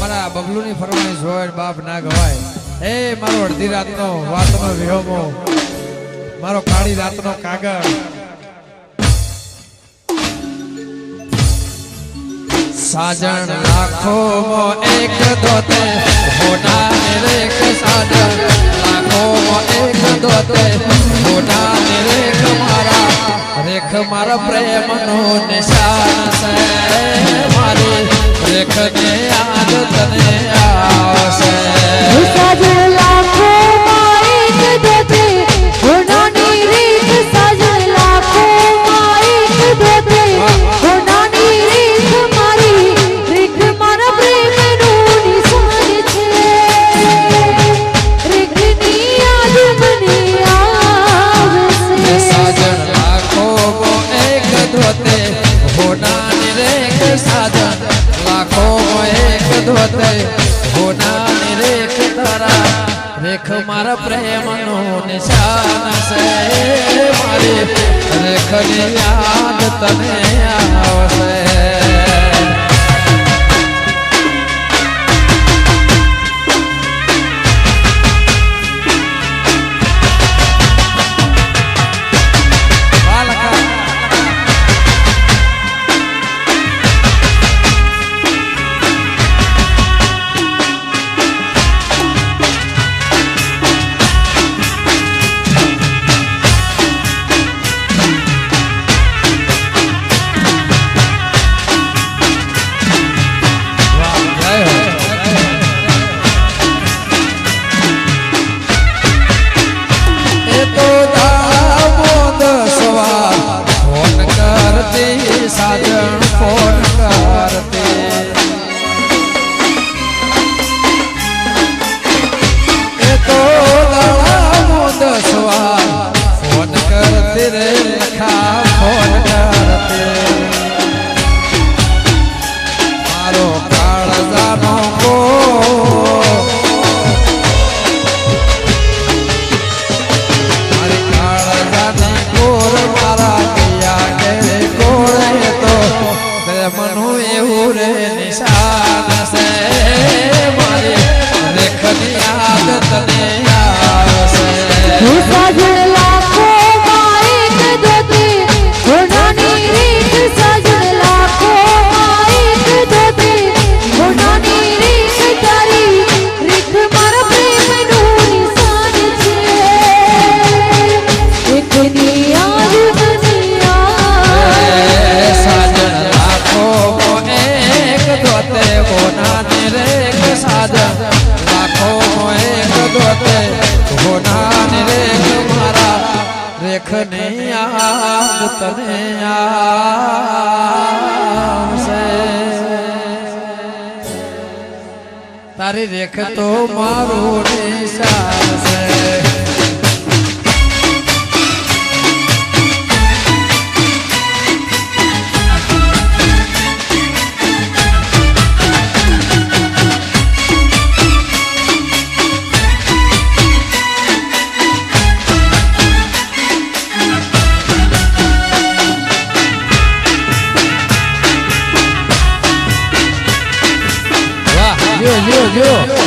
મારા બબલુની ફરમાઈશ હોય બાપ ના ગવાય એ મારો અડધી રાતનો વાતનો વિહોમો મારો કાળી રાતનો કાગળ સાજણ લાખો મો એક દોતે હોના રેખ સાજણ લાખો મો એક દોતે હોના રેખ મારા પ્રેમનો નિશાન છે મારી રેખ ને યાદ તને આવશે સાજણ લાખો માં એક દોતે હોનાની રેખ સાજણ લાખો માં એક દોતે હોનાની રેખ મારી રેખ મારા પ્રેમનો નિશાન છે રેખની યાદ મને આવશે સાજણ લાખો મો એક દોતે હોનાની રેખ સાજણ લાખો મો એક દોતે હોનાની રેખ તારા રેખ મારા પ્રેમનો નિશાન છે મારી રેખની યાદ તને આવશે સાજણ ફોન કરતે એ તો દાડા દસવા ફોન કરતે રે લખા ફોન કરતે મારો કાળજાનો ગો મારી કાળજાને ગોર મારા ગયા કે મનું એવું રે નિશાન છે મારી રેખની યાદ તને આવશે સાજણ લાખો માં એક દોતે હોનાની રેખ સાજણ લાખો માં એક દોતે હોનાની રેખ તારી રેખ મારા પ્રેમનો નિશાન છે રેખની યાદ મને આવશે સાજણ લાખો મો એક દોતે હોનાની રેખ સાજણ લાખો મો એક દોતે હોનાની રેખ મારા રેખની યાદ તને આવશે તારી રેખ તો મારું નિશાન છે જો